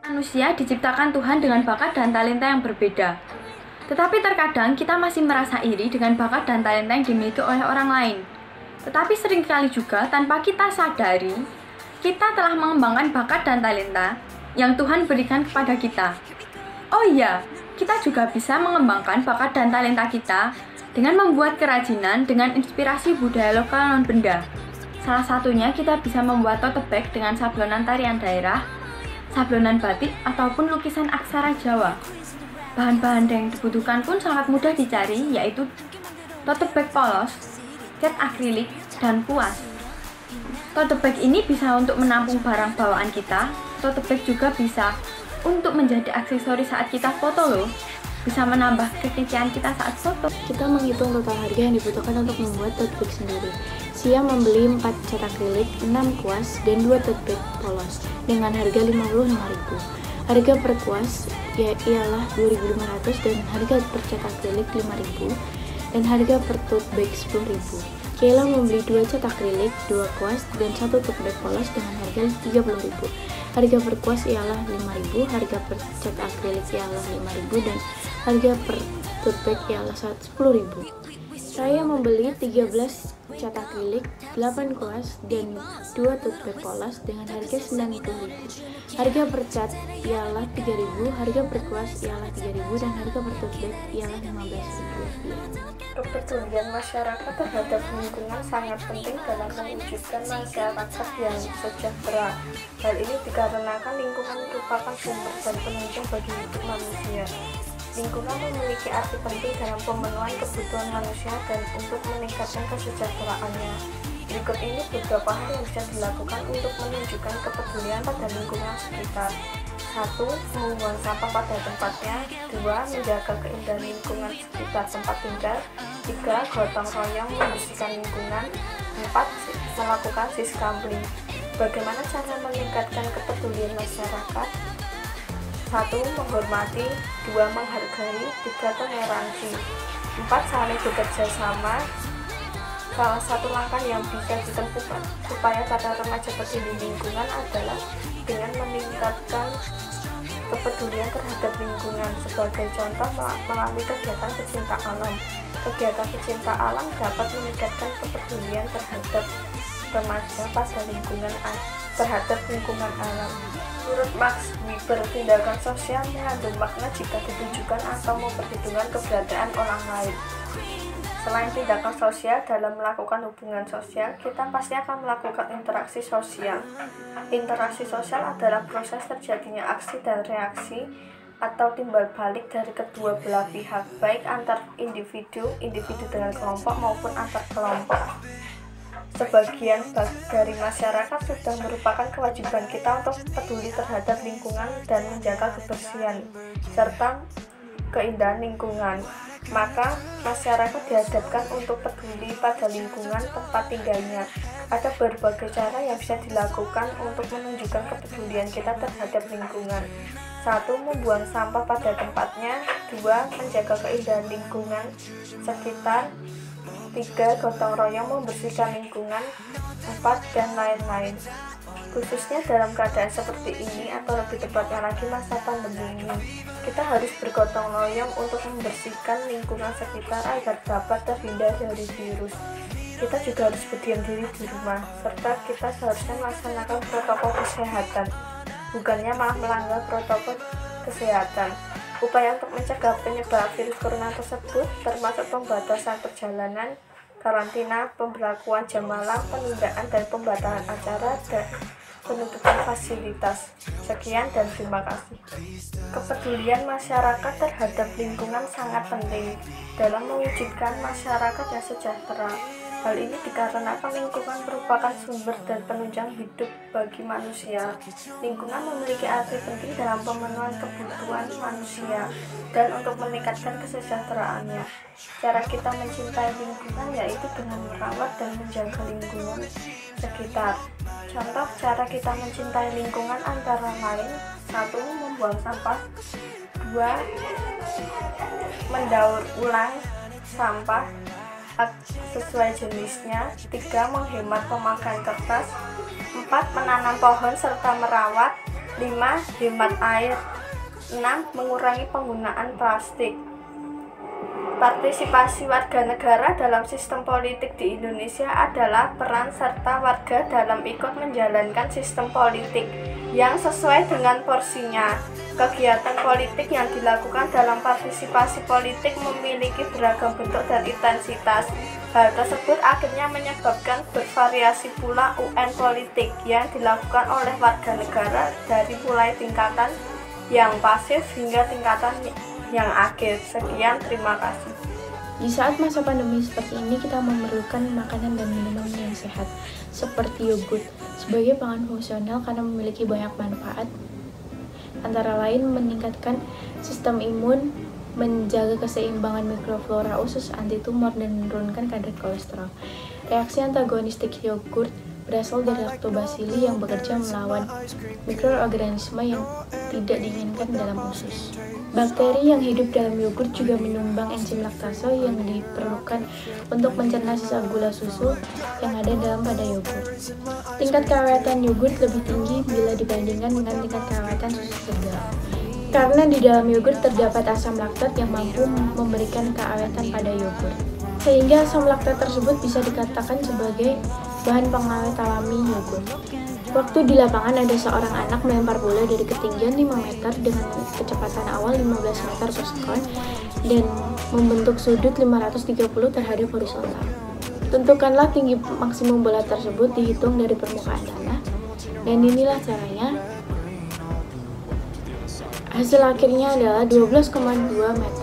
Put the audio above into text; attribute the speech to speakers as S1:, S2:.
S1: Manusia diciptakan Tuhan dengan bakat dan talenta yang berbeda. Tetapi terkadang kita masih merasa iri dengan bakat dan talenta yang dimiliki oleh orang lain. Tetapi seringkali juga tanpa kita sadari, kita telah mengembangkan bakat dan talenta yang Tuhan berikan kepada kita. Oh iya, kita juga bisa mengembangkan bakat dan talenta kita dengan membuat kerajinan dengan inspirasi budaya lokal non-benda. Salah satunya kita bisa membuat tote bag dengan sablonan tarian daerah, sablonan batik, ataupun lukisan aksara Jawa. Bahan-bahan yang dibutuhkan pun sangat mudah dicari, yaitu tote bag polos, cat akrilik, dan kuas. Tote bag ini bisa untuk menampung barang bawaan kita. Tote bag juga bisa untuk menjadi aksesoris saat kita foto loh. Bisa menambah kekecian kita saat foto.
S2: Kita menghitung total harga yang dibutuhkan untuk membuat tote bag sendiri. Sia membeli 4 cat akrilik, 6 kuas, dan 2 tote bag polos dengan harga Rp55.000. Harga per kuas ialah Rp2.500 dan harga per cat akrilik Rp5.000 dan harga per tote bag Rp10.000. Kayla membeli 2 cat akrilik, 2 kuas, dan 1 tote bag polos dengan harga Rp30.000. Harga per kuas ialah Rp5.000, harga per cat akrilik ialah Rp5.000, dan harga per tote bag ialah Rp10.000. Saya membeli 13 cat akrilik, 8 kuas, dan 2 tote bag polos dengan harga Rp90.000. Harga per cat ialah Rp3.000, harga per kuas ialah Rp3.000, dan harga per tote bag ialah Rp15.000.
S3: Kepedulian masyarakat terhadap lingkungan sangat penting dalam mewujudkan masyarakat yang sejahtera. Hal ini dikarenakan lingkungan merupakan sumber dan penunjang bagi hidup manusia. Lingkungan memiliki arti penting dalam pemenuhan kebutuhan manusia dan untuk meningkatkan kesejahteraannya. Berikut ini beberapa hal yang bisa dilakukan untuk menunjukkan kepedulian pada lingkungan sekitar. 1. Membuang sampah pada tempatnya. 2. Menjaga keindahan lingkungan sekitar tempat tinggal. 3. Gotong royong membersihkan lingkungan. 4. Melakukan siskamling. Bagaimana cara meningkatkan kepedulian masyarakat? 1. Menghormati. 2. Menghargai. 3. Toleransi. 4. Saling bekerja sama. Salah satu langkah yang bisa ditempuh supaya para remaja peduli lingkungan adalah dengan meningkatkan kepedulian terhadap lingkungan. Sebagai contoh, melalui kegiatan pecinta alam. Kegiatan pecinta alam dapat meningkatkan kepedulian terhadap remaja pada lingkungan alam. Menurut Max Weber, tindakan sosial mengandung makna jika ditujukan atau memperhitungkan keberadaan orang lain. Selain tindakan sosial dalam melakukan hubungan sosial, kita pasti akan melakukan interaksi sosial. Interaksi sosial adalah proses terjadinya aksi dan reaksi atau timbal balik dari kedua belah pihak, baik antar individu dengan kelompok maupun antar kelompok. Sebagian dari masyarakat sudah merupakan kewajiban kita untuk peduli terhadap lingkungan dan menjaga kebersihan serta keindahan lingkungan. Maka masyarakat dihadapkan untuk peduli pada lingkungan tempat tinggalnya. Ada berbagai cara yang bisa dilakukan untuk menunjukkan kepedulian kita terhadap lingkungan. 1. Membuang sampah pada tempatnya. 2. Menjaga keindahan lingkungan sekitar. 3. Gotong royong membersihkan lingkungan. 4. Dan lain-lain. Khususnya dalam keadaan seperti ini atau lebih tepatnya lagi masa pandemi ini, kita harus bergotong royong untuk membersihkan lingkungan sekitar agar dapat terhindar dari virus. Kita juga harus berdiam diri di rumah, serta kita seharusnya melaksanakan protokol kesehatan, bukannya malah melanggar protokol kesehatan. Upaya untuk mencegah penyebaran virus corona tersebut termasuk pembatasan perjalanan, karantina, pemberlakuan jam malam, penundaan dan pembatalan acara, dan penutupan fasilitas. Sekian dan terima kasih. Kepedulian masyarakat terhadap lingkungan sangat penting dalam mewujudkan masyarakat yang sejahtera. Hal ini dikarenakan lingkungan merupakan sumber dan penunjang hidup bagi manusia. Lingkungan memiliki arti penting dalam pemenuhan kebutuhan manusia dan untuk meningkatkan kesejahteraannya. Cara kita mencintai lingkungan yaitu dengan merawat dan menjaga lingkungan sekitar. Contoh cara kita mencintai lingkungan antara lain: 1. Membuang sampah. 2. Mendaur ulang sampah sesuai jenisnya. 3. Menghemat pemakaian kertas. 4. Menanam pohon serta merawat. 5. Hemat air. 6. Mengurangi penggunaan plastik. Partisipasi warga negara dalam sistem politik di Indonesia adalah peran serta warga dalam ikut menjalankan sistem politik yang sesuai dengan porsinya. Kegiatan politik yang dilakukan dalam partisipasi politik memiliki beragam bentuk dan intensitas. Hal tersebut akhirnya menyebabkan bervariasi pula UN politik yang dilakukan oleh warga negara dari mulai tingkatan yang pasif hingga tingkatan yang aktif. Sekian, terima kasih.
S2: Di saat masa pandemi seperti ini, kita memerlukan makanan dan minuman yang sehat, seperti yogurt, sebagai pangan fungsional karena memiliki banyak manfaat, antara lain meningkatkan sistem imun, menjaga keseimbangan mikroflora usus, anti tumor, dan menurunkan kadar kolesterol. Reaksi antagonistik yogurt berasal dari lactobacilli yang bekerja melawan mikroorganisme yang tidak diinginkan dalam usus. Bakteri yang hidup dalam yogurt juga menyumbang enzim laktase yang diperlukan untuk mencerna sisa gula susu yang ada dalam pada yogurt. Tingkat keawetan yogurt lebih tinggi bila dibandingkan dengan tingkat keawetan susu segar. Karena di dalam yogurt terdapat asam laktat yang mampu memberikan keawetan pada yogurt. Sehingga asam laktat tersebut bisa dikatakan sebagai bahan pengawet alami yogurt. Waktu di lapangan ada seorang anak melempar bola dari ketinggian 5 meter dengan kecepatan awal 15 meter per sekon dan membentuk sudut 530 terhadap horizontal. Tentukanlah tinggi maksimum bola tersebut dihitung dari permukaan tanah, dan inilah caranya. Hasil akhirnya adalah 12,2 meter.